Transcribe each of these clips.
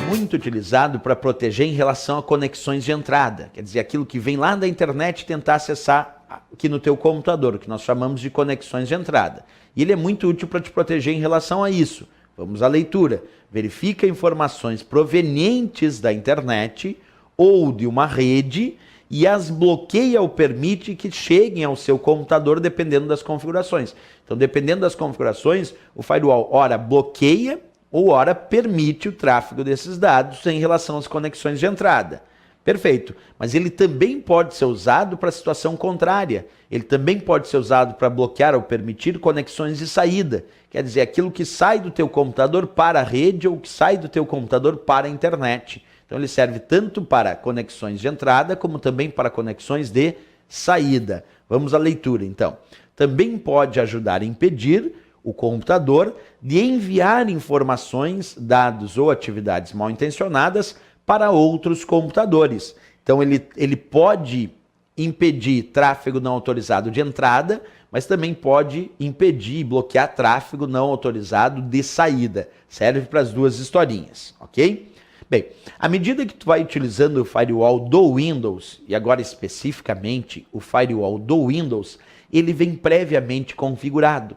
muito utilizado para proteger em relação a conexões de entrada. Quer dizer, aquilo que vem lá da internet tentar acessar aqui no teu computador, que nós chamamos de conexões de entrada. E ele é muito útil para te proteger em relação a isso. Vamos à leitura. Verifica informações provenientes da internet ou de uma rede e as bloqueia ou permite que cheguem ao seu computador dependendo das configurações. Então, dependendo das configurações, o firewall ora bloqueia ou ora permite o tráfego desses dados em relação às conexões de entrada. Perfeito, mas ele também pode ser usado para a situação contrária. Ele também pode ser usado para bloquear ou permitir conexões de saída. Quer dizer, aquilo que sai do teu computador para a rede ou que sai do teu computador para a internet. Então ele serve tanto para conexões de entrada como também para conexões de saída. Vamos à leitura então. Também pode ajudar a impedir o computador de enviar informações, dados ou atividades mal intencionadas para outros computadores. Então ele pode impedir tráfego não autorizado de entrada, mas também pode impedir e bloquear tráfego não autorizado de saída. Serve para as duas historinhas, ok? Bem, à medida que tu vai utilizando o firewall do Windows, e agora especificamente o firewall do Windows, ele vem previamente configurado.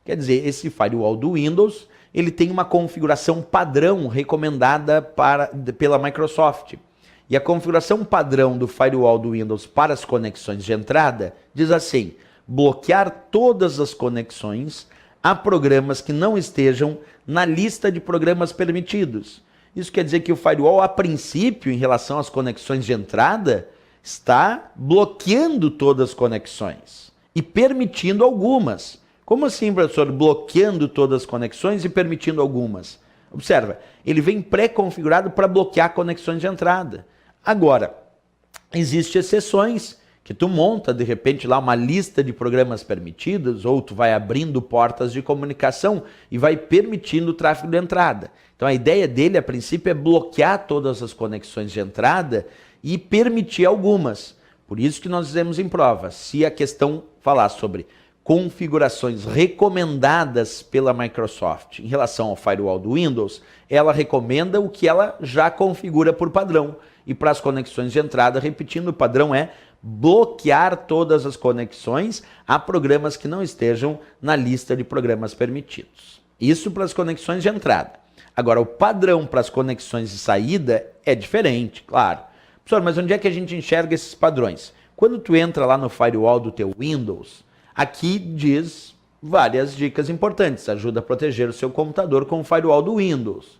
Quer dizer, esse firewall do Windows, ele tem uma configuração padrão recomendada pela Microsoft. E a configuração padrão do firewall do Windows para as conexões de entrada diz assim: bloquear todas as conexões a programas que não estejam na lista de programas permitidos. Isso quer dizer que o firewall, a princípio, em relação às conexões de entrada, está bloqueando todas as conexões e permitindo algumas. Como assim, professor? Bloqueando todas as conexões e permitindo algumas. Observa, ele vem pré-configurado para bloquear conexões de entrada. Agora, existem exceções que tu monta, de repente, lá uma lista de programas permitidos, ou tu vai abrindo portas de comunicação e vai permitindo o tráfego de entrada. Então a ideia dele, a princípio, é bloquear todas as conexões de entrada e permitir algumas. Por isso que nós dizemos em prova, se a questão falar sobre configurações recomendadas pela Microsoft em relação ao firewall do Windows, ela recomenda o que ela já configura por padrão. E para as conexões de entrada, repetindo, o padrão é bloquear todas as conexões a programas que não estejam na lista de programas permitidos. Isso para as conexões de entrada. Agora, o padrão para as conexões de saída é diferente, claro. Professor, mas onde é que a gente enxerga esses padrões? Quando tu entra lá no firewall do teu Windows, aqui diz várias dicas importantes. Ajuda a proteger o seu computador com o firewall do Windows.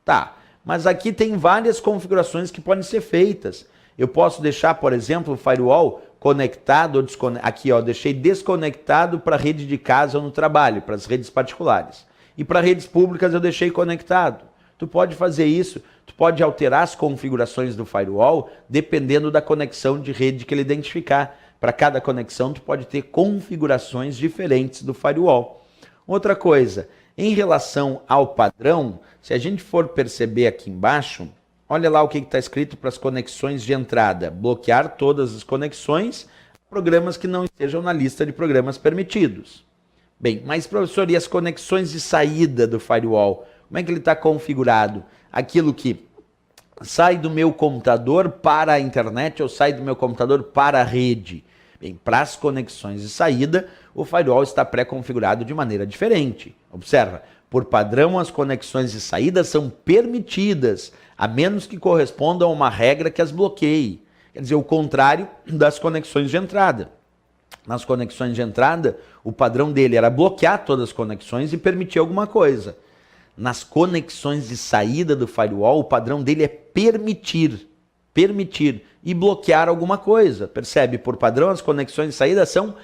Tá, mas aqui tem várias configurações que podem ser feitas. Eu posso deixar, por exemplo, o firewall conectado ou desconectado. Aqui, ó, deixei desconectado para a rede de casa ou no trabalho, para as redes particulares. E para redes públicas eu deixei conectado. Tu pode fazer isso, tu pode alterar as configurações do firewall dependendo da conexão de rede que ele identificar. Para cada conexão, tu pode ter configurações diferentes do firewall. Outra coisa, em relação ao padrão, se a gente for perceber aqui embaixo, olha lá o que está escrito para as conexões de entrada. Bloquear todas as conexões a programas que não estejam na lista de programas permitidos. Bem, mas professor, e as conexões de saída do firewall? Como é que ele está configurado? Aquilo que sai do meu computador para a internet ou sai do meu computador para a rede? Bem, para as conexões de saída, o firewall está pré-configurado de maneira diferente. Observa, por padrão as conexões de saída são permitidas, a menos que correspondam a uma regra que as bloqueie. Quer dizer, o contrário das conexões de entrada. Nas conexões de entrada, o padrão dele era bloquear todas as conexões e permitir alguma coisa. Nas conexões de saída do firewall, o padrão dele é permitir e bloquear alguma coisa. Percebe? Por padrão, as conexões de saída são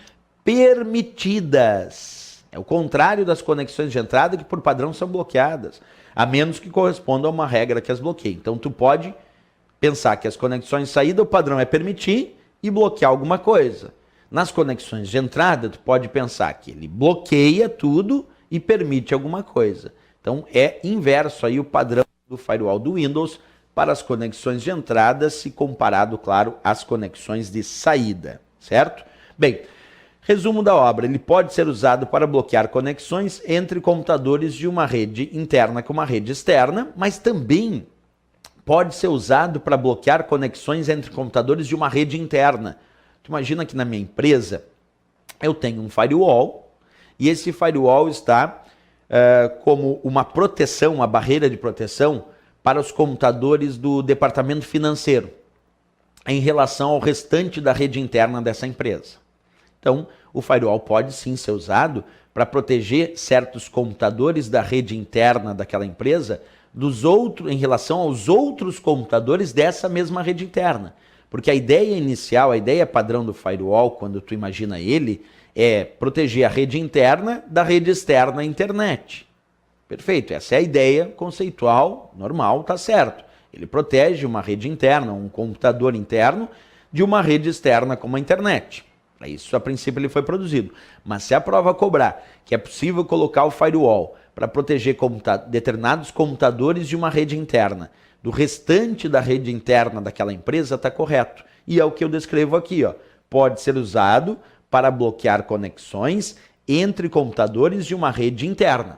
permitidas. É o contrário das conexões de entrada, que por padrão são bloqueadas, a menos que corresponda a uma regra que as bloqueie. Então, tu pode pensar que as conexões de saída, o padrão é permitir e bloquear alguma coisa. Nas conexões de entrada, tu pode pensar que ele bloqueia tudo e permite alguma coisa. Então, é inverso aí o padrão do firewall do Windows para as conexões de entrada, se comparado, claro, às conexões de saída, certo? Bem, resumo da obra, ele pode ser usado para bloquear conexões entre computadores de uma rede interna com uma rede externa, mas também pode ser usado para bloquear conexões entre computadores de uma rede interna. Tu imagina que na minha empresa eu tenho um firewall e esse firewall está como uma proteção, uma barreira de proteção para os computadores do departamento financeiro em relação ao restante da rede interna dessa empresa. Então, o firewall pode sim ser usado para proteger certos computadores da rede interna daquela empresa em relação aos outros computadores dessa mesma rede interna. Porque a ideia inicial, a ideia padrão do firewall, quando tu imagina ele, é proteger a rede interna da rede externa à internet. Perfeito, essa é a ideia conceitual, normal, tá certo. Ele protege uma rede interna, um computador interno, de uma rede externa como a internet. Para isso, a princípio, ele foi produzido. Mas se a prova cobrar que é possível colocar o firewall para proteger determinados computadores de uma rede interna, do restante da rede interna daquela empresa, está correto. E é o que eu descrevo aqui, ó. Pode ser usado para bloquear conexões entre computadores de uma rede interna.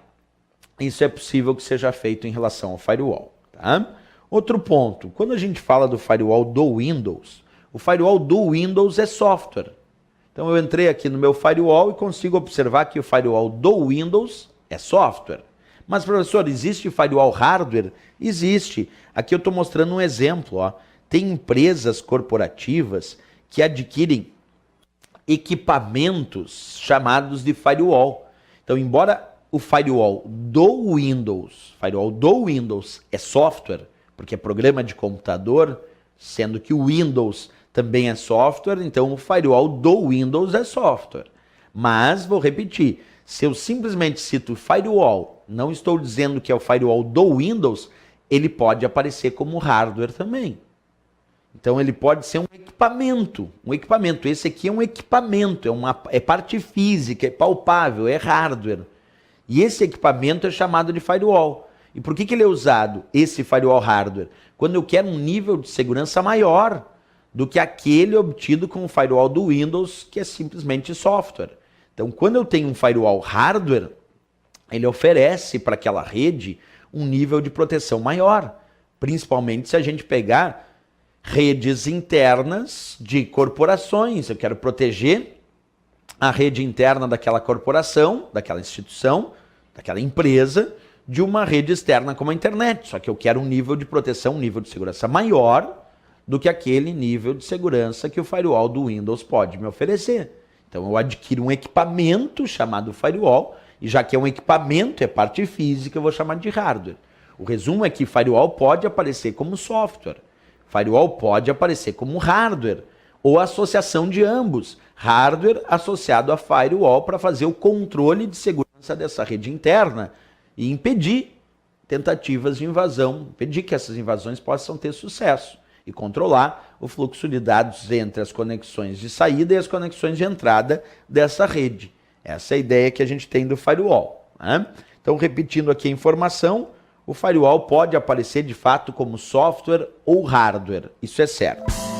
Isso é possível que seja feito em relação ao firewall. Tá? Outro ponto, quando a gente fala do firewall do Windows, o firewall do Windows é software. Então eu entrei aqui no meu firewall e consigo observar que o firewall do Windows é software. Mas, professor, existe firewall hardware? Existe. Aqui eu estou mostrando um exemplo. Ó. Tem empresas corporativas que adquirem equipamentos chamados de firewall. Então, embora o firewall do Windows é software, porque é programa de computador, sendo que o Windows também é software, então o firewall do Windows é software. Mas, vou repetir, se eu simplesmente cito firewall, não estou dizendo que é o firewall do Windows, ele pode aparecer como hardware também. Então ele pode ser um equipamento. Esse aqui é um equipamento, é parte física, é palpável, é hardware. E esse equipamento é chamado de firewall. E por que ele é usado, esse firewall hardware? Quando eu quero um nível de segurança maior do que aquele obtido com o firewall do Windows, que é simplesmente software. Então, quando eu tenho um firewall hardware, ele oferece para aquela rede um nível de proteção maior, principalmente se a gente pegar redes internas de corporações. Eu quero proteger a rede interna daquela corporação, daquela instituição, daquela empresa, de uma rede externa como a internet. Só que eu quero um nível de proteção, um nível de segurança maior do que aquele nível de segurança que o firewall do Windows pode me oferecer. Então eu adquiro um equipamento chamado firewall, e já que é um equipamento, é parte física, eu vou chamar de hardware. O resumo é que firewall pode aparecer como software, firewall pode aparecer como hardware, ou associação de ambos, hardware associado a firewall para fazer o controle de segurança dessa rede interna e impedir tentativas de invasão, impedir que essas invasões possam ter sucesso e controlar o fluxo de dados entre as conexões de saída e as conexões de entrada dessa rede. Essa é a ideia que a gente tem do firewall. Né? Então, repetindo aqui a informação, o firewall pode aparecer de fato como software ou hardware, isso é certo.